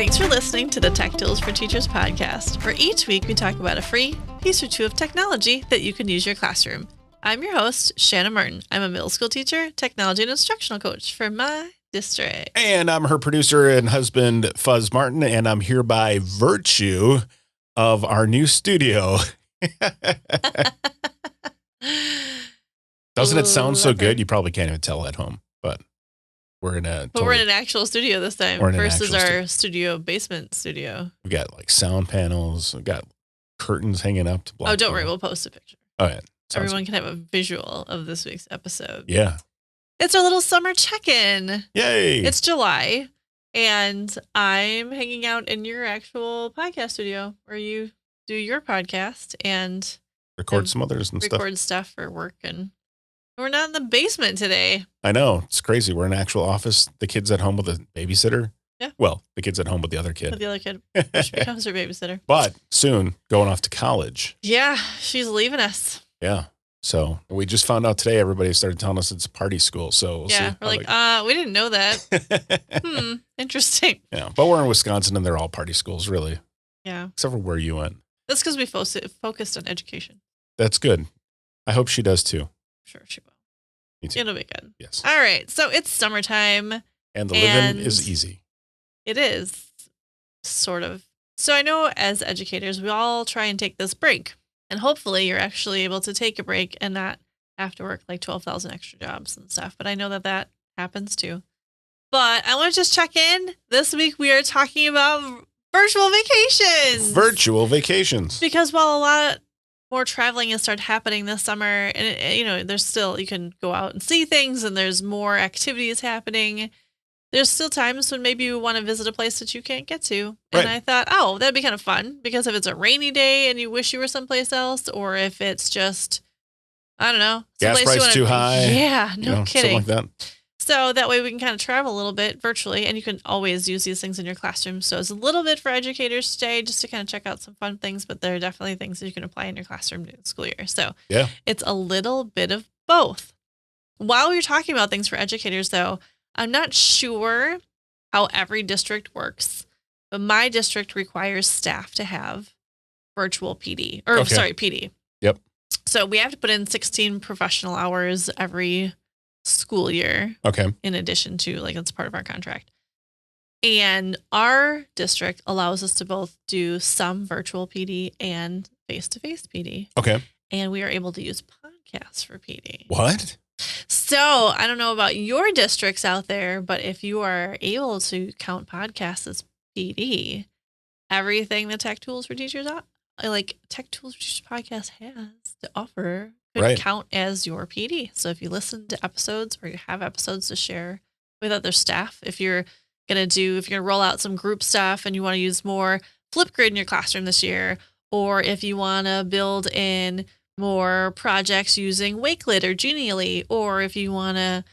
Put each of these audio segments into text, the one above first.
Thanks for listening to the Tech Tools for Teachers podcast, where each week we talk about a free piece or two of technology that you can use in your classroom. I'm your host, Shannon Martin. I'm a middle school teacher, technology and instructional coach for my district. And I'm her producer and husband, Fuzz Martin, and I'm here by virtue of our new studio. Doesn't it sound so good? You probably can't even tell at home, but we're in a we're in an actual studio this time versus our studio basement studio. We got like sound panels. We got curtains hanging up to block. Oh, don't worry, we'll post a picture. Oh yeah, everyone can have a visual of this week's episode. Yeah, it's our little summer check-in. Yay! It's July, and I'm hanging out in your actual podcast studio where you do your podcast and record some others and record stuff for work, and we're not in the basement today. I know. It's crazy. We're in an actual office. The kid's at home with a babysitter. Yeah. Well, the kid's at home with the other kid. With the other kid. Which becomes her babysitter. But soon going off to college. Yeah. She's leaving us. Yeah. So we just found out today, everybody started telling us it's a party school. So we'll see. We're like, we didn't know that. Interesting. Yeah. But we're in Wisconsin and they're all party schools, really. Yeah. Except for where you went. That's because we focused on education. That's good. I hope she does too. Sure, she will. Me too. It'll be good. Yes. All right. So it's summertime. And the living is easy. It is, sort of. So I know as educators, we all try and take this break. And hopefully you're actually able to take a break and not have to work like 12,000 extra jobs and stuff. But I know that happens too. But I want to just check in. This week we are talking about virtual vacations. Virtual vacations. Because while a lot more traveling has started happening this summer, and there's still, you can go out and see things and there's more activities happening. There's still times when maybe you want to visit a place that you can't get to. And I thought, that'd be kind of fun, because if it's a rainy day and you wish you were someplace else, or if it's just, I don't know, gas price too high. Yeah, no kidding. Something like that. So that way we can kind of travel a little bit virtually, and you can always use these things in your classroom. So it's a little bit for educators today, just to kind of check out some fun things, but there are definitely things that you can apply in your classroom during the school year. So yeah, it's a little bit of both. While we're talking about things for educators, though, I'm not sure how every district works, but my district requires staff to have virtual PD, PD. Yep. So we have to put in 16 professional hours every school year. Okay. In addition to, that's part of our contract. And our district allows us to both do some virtual PD and face-to-face PD. Okay. And we are able to use podcasts for PD. What? So I don't know about your districts out there, but if you are able to count podcasts as PD, everything the Tech Tools for Teachers, Tech Tools for Teachers podcast has to offer could count as your PD. So if you listen to episodes or you have episodes to share with other staff, if you're going to roll out some group stuff and you want to use more Flipgrid in your classroom this year, or if you want to build in more projects using Wakelet or Genially, or if you want to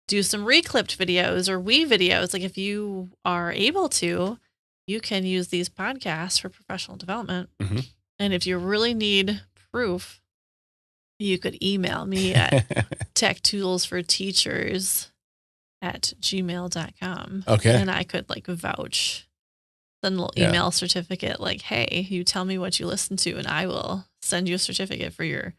do some reclipped videos or videos, if you are able to, you can use these podcasts for professional development. Mm-hmm. And if you really need proof, you could email me at techtoolsforteachers@gmail.com. Okay. And I could vouch. Send a little email certificate hey, you tell me what you listen to and I will send you a certificate for your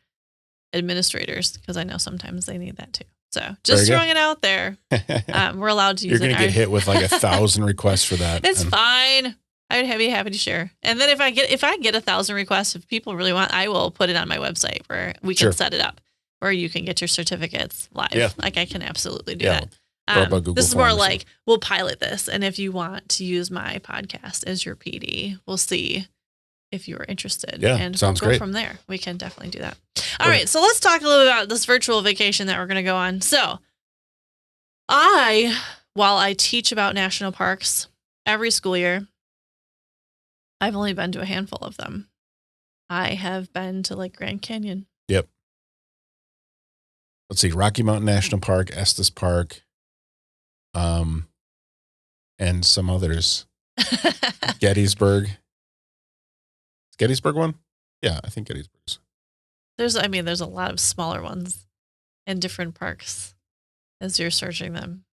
administrators, because I know sometimes they need that too. So just throwing it out there. We're allowed to use it. You're going to get hit with 1,000 requests for that. It's fine. I would be happy to share. And then if I get 1,000 requests, if people really want, I will put it on my website where we can set it up, where you can get your certificates live. Yeah. I can absolutely do that. This is more we'll pilot this. And if you want to use my podcast as your PD, we'll see if you're interested. Yeah, and sounds we'll go great. From there. We can definitely do that. All right. So let's talk a little bit about this virtual vacation that we're going to go on. So while I teach about national parks every school year, I've only been to a handful of them. I have been to Grand Canyon. Yep. Let's see, Rocky Mountain National Park, Estes Park, and some others. Gettysburg. Is Gettysburg one? Yeah, I think Gettysburg's. There's a lot of smaller ones in different parks as you're searching them.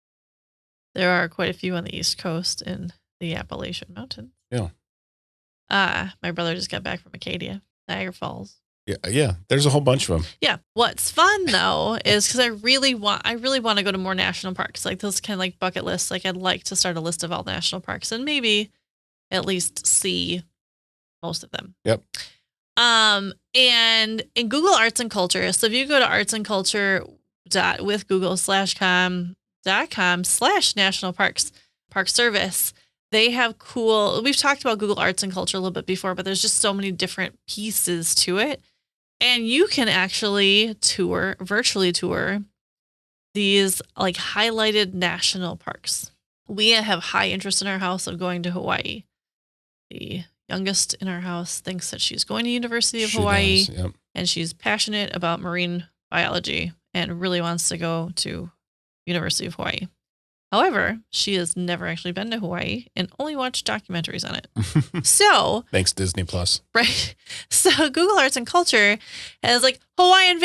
There are quite a few on the East Coast, and the Appalachian Mountains. Yeah. My brother just got back from Acadia, Niagara Falls. Yeah. There's a whole bunch of them. Yeah. What's fun though is because I really want to go to more national parks. Like those kind of like bucket lists. Like I'd like to start a list of all the national parks and maybe at least see most of them. Yep. And in Google Arts and Culture, so if you go to artsandculture.withgoogleslash.com/national park service, they have we've talked about Google Arts and Culture a little bit before, but there's just so many different pieces to it. And you can actually virtually tour these like highlighted national parks. We have high interest in our house of going to Hawaii. The youngest in our house thinks that she's going to University of Hawaii, yep. and she's passionate about marine biology and really wants to go to University of Hawaii. However, she has never actually been to Hawaii and only watched documentaries on it. So thanks Disney Plus. Right. So Google Arts and Culture has like Hawaiian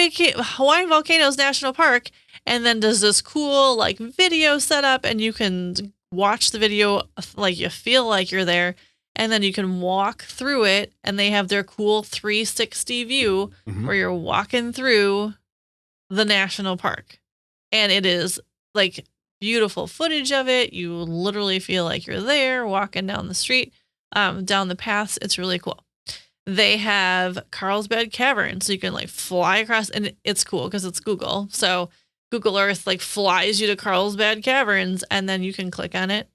Volcanoes National Park, and then does this cool like video setup, and you can watch the video like you feel like you're there. And then you can walk through it, and they have their cool 360 view where you're walking through the national park. And it is like beautiful footage of it. You literally feel like you're there walking down the street, down the paths. It's really cool. They have Carlsbad Cavern, so you can like fly across, and it's cool because it's Google. So Google Earth like flies you to Carlsbad Caverns, and then you can click on it.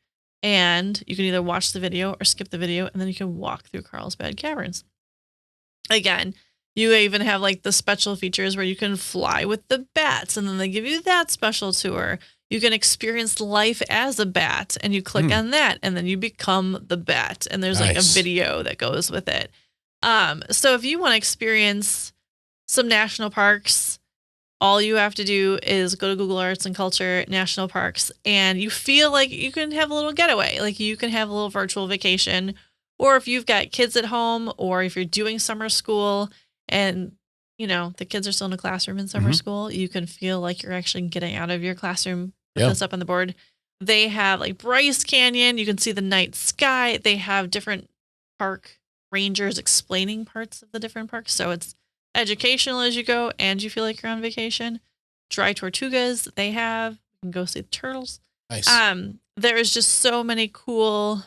And you can either watch the video or skip the video, and then you can walk through Carlsbad Caverns. Again, you even have like the special features where you can fly with the bats, and then they give you that special tour. You can experience life as a bat, and you click on that, and then you become the bat. And there's like a video that goes with it. So if you want to experience some national parks, all you have to do is go to Google Arts and Culture National Parks, and you feel like you can have a little getaway. Like you can have a little virtual vacation, or if you've got kids at home, or if you're doing summer school and, you know, the kids are still in a classroom in summer school, you can feel like you're actually getting out of your classroom. Put this up on the board. They have like Bryce Canyon. You can see the night sky. They have different park rangers explaining parts of the different parks. So it's educational as you go, and you feel like you're on vacation. Dry Tortugas, they have. You can go see the turtles. Nice. There is just so many cool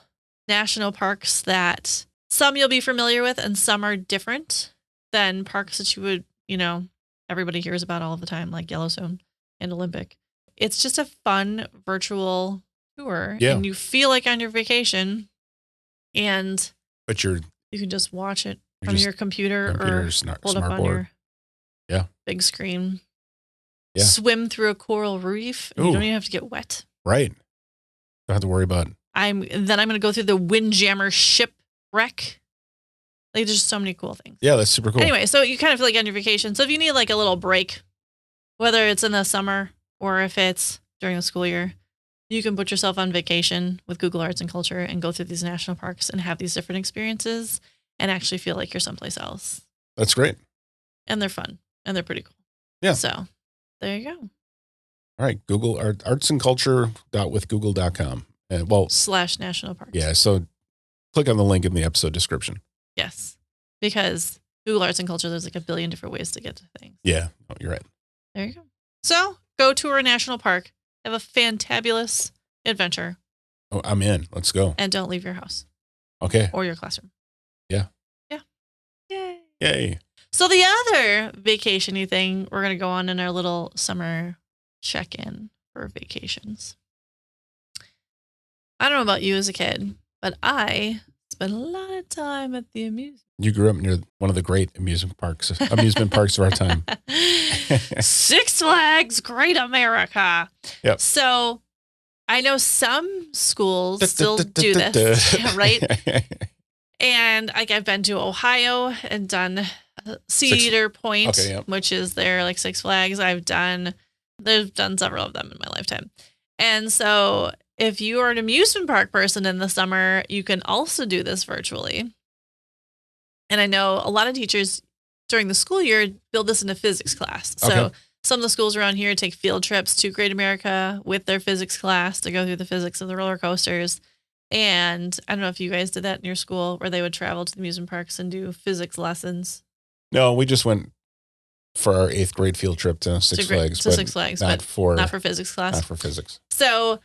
national parks that some you'll be familiar with, and some are different than parks that you would, you know, everybody hears about all the time, like Yellowstone and Olympic. It's just a fun virtual tour, and you feel like on your vacation, but you can just watch it from your computer or hold up on your big screen. Yeah. Swim through a coral reef. And you don't even have to get wet. Right. Don't have to worry about it. I'm going to go through the Windjammer shipwreck. Like, there's so many cool things. Yeah, that's super cool. Anyway, so you kind of feel like on your vacation. So if you need like a little break, whether it's in the summer or if it's during the school year, you can put yourself on vacation with Google Arts and Culture and go through these national parks and have these different experiences and actually feel like you're someplace else. That's great. And they're fun, and they're pretty cool. Yeah. So there you go. All right. Google artsandculture.withgoogle.com. / national parks. Yeah. So click on the link in the episode description. Yes. Because Google Arts and Culture, there's like a billion different ways to get to things. Yeah. Oh, you're right. There you go. So go tour a national park. Have a fantabulous adventure. Oh, I'm in. Let's go. And don't leave your house. Okay. Or your classroom. Yeah. Yeah. Yay. Yay. So the other vacation-y thing we're going to go on in our little summer check-in for vacations. I don't know about you as a kid, but I spent a lot of time at the amusement. You grew up near one of the great amusement parks of our time. Six Flags Great America. Yep. So I know some schools still do this, right? And like I've been to Ohio and done Cedar Point, which is their like Six Flags. They've done several of them in my lifetime. And so if you are an amusement park person in the summer, you can also do this virtually. And I know a lot of teachers during the school year build this into physics class. So some of the schools around here take field trips to Great America with their physics class to go through the physics of the roller coasters. And I don't know if you guys did that in your school where they would travel to the amusement parks and do physics lessons. No, we just went for our 8th grade field trip to Six Flags. Not for physics class. Not for physics. So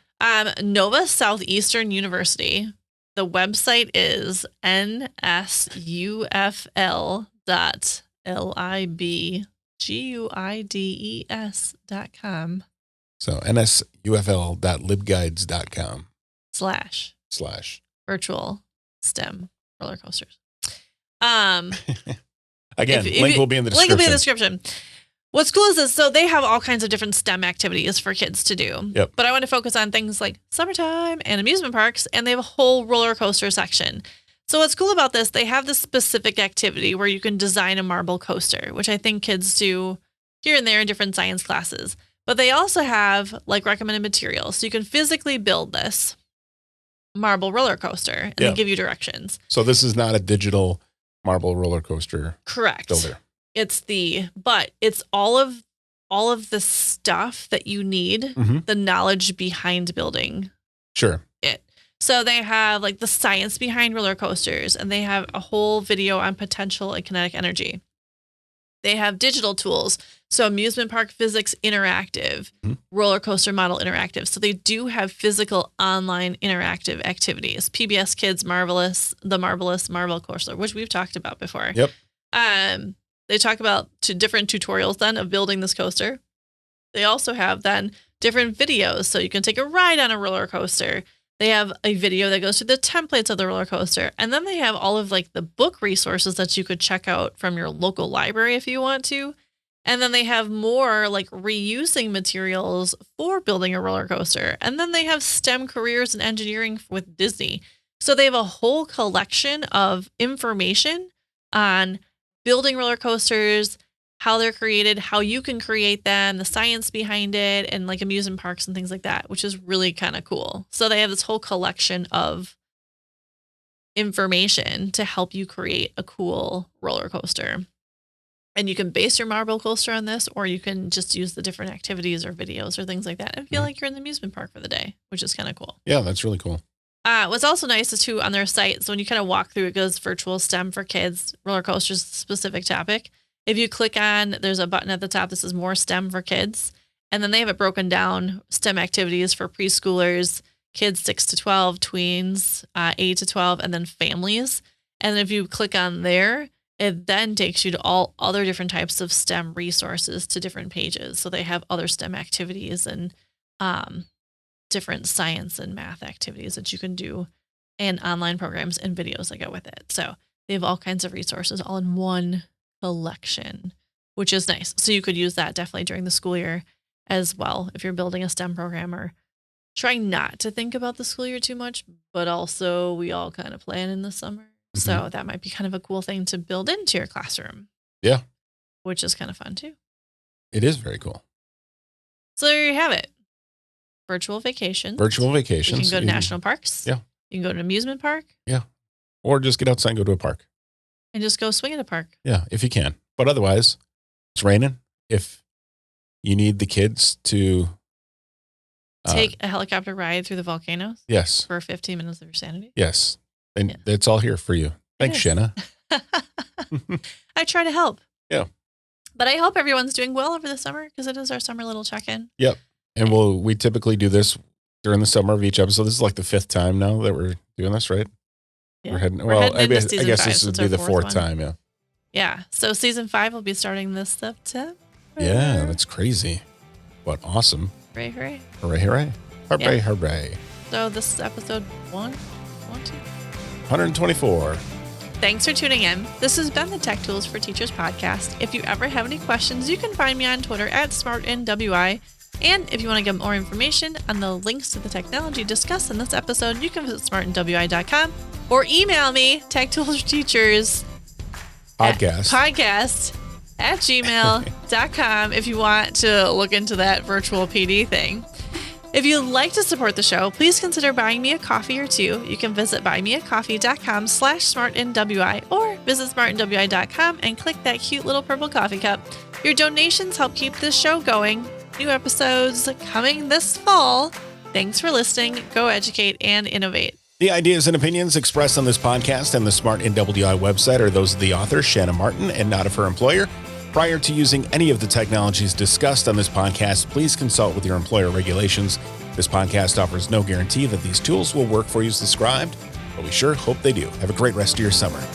Nova Southeastern University, the website is nsufl.libguides.com. So nsufl.libguides.com / virtual STEM roller coasters. Again, link will be in the description. Link will be in the description. What's cool is this. So they have all kinds of different STEM activities for kids to do. Yep. But I want to focus on things like summertime and amusement parks, and they have a whole roller coaster section. So what's cool about this, they have this specific activity where you can design a marble coaster, which I think kids do here and there in different science classes. But they also have like recommended materials. So you can physically build this marble roller coaster and they give you directions. So this is not a digital marble roller coaster. Correct. Builder. It's all of the stuff that you need, the knowledge behind building. Sure. It. So they have like the science behind roller coasters, and they have a whole video on potential and kinetic energy. They have digital tools. So amusement park physics interactive, roller coaster model interactive. So they do have physical online interactive activities. PBS Kids Marvelous Marble Coaster, which we've talked about before. Yep. They talk about 2 different tutorials then of building this coaster. They also have then different videos. So you can take a ride on a roller coaster. They have a video that goes through the templates of the roller coaster. And then they have all of like the book resources that you could check out from your local library if you want to. And then they have more like reusing materials for building a roller coaster. And then they have STEM careers and engineering with Disney. So they have a whole collection of information on building roller coasters, how they're created, how you can create them, the science behind it, and like amusement parks and things like that, which is really kind of cool. So they have this whole collection of information to help you create a cool roller coaster. And you can base your marble coaster on this, or you can just use the different activities or videos or things like that and feel like you're in the amusement park for the day, which is kind of cool. Yeah, that's really cool. What's also nice is too on their site. So when you kind of walk through, it goes virtual STEM for kids, roller coasters, specific topic. If you click on, there's a button at the top that says more STEM for kids. And then they have it broken down STEM activities for preschoolers, kids 6 to 12, tweens, 8 to 12, and then families. And then if you click on there, it then takes you to all other different types of STEM resources to different pages. So they have other STEM activities and different science and math activities that you can do, and online programs and videos that go with it. So they have all kinds of resources all in one collection, which is nice. So you could use that definitely during the school year as well if you're building a STEM program, or trying not to think about the school year too much, but also we all kind of plan in the summer. So that might be kind of a cool thing to build into your classroom. Yeah. Which is kind of fun too. It is very cool. So there you have it. Virtual vacations. You can go to national parks. Yeah. You can go to an amusement park. Yeah. Or just get outside and go to a park. And just go swing at a park. Yeah, if you can. But otherwise, it's raining. If you need the kids to take a helicopter ride through the volcanoes. Yes. For 15 minutes of your sanity. Yes. And it's all here for you. Thanks, Shanna. I try to help. Yeah. But I hope everyone's doing well over the summer, because it is our summer little check-in. Yep. And we typically do this during the summer of each episode. This is like the 5th time now that we're doing this, right? Yeah. We're heading I guess this would be the 4th time, yeah. Yeah. So season 5 will be starting this September. Yeah, that's crazy. But awesome. Hooray, hooray. Hooray, hooray. Hooray, hooray. So this is episode 124. Thanks for tuning in. This has been the Tech Tools for Teachers podcast. If you ever have any questions, you can find me on Twitter at SmartNWI. And if you want to get more information on the links to the technology discussed in this episode, you can visit smartandwi.com or email me, techtoolsforteachers podcast at gmail.com if you want to look into that virtual PD thing. If you'd like to support the show, please consider buying me a coffee or two. You can visit buymeacoffee.com/smartandwi or visit smartandwi.com and click that cute little purple coffee cup. Your donations help keep this show going. New episodes coming this fall. Thanks for listening. Go educate and innovate. The ideas and opinions expressed on this podcast and the Smart NWI website are those of the author, Shanna Martin, and not of her employer. Prior to using any of the technologies discussed on this podcast, please consult with your employer regulations. This podcast offers no guarantee that these tools will work for you as described, but we sure hope they do. Have a great rest of your summer.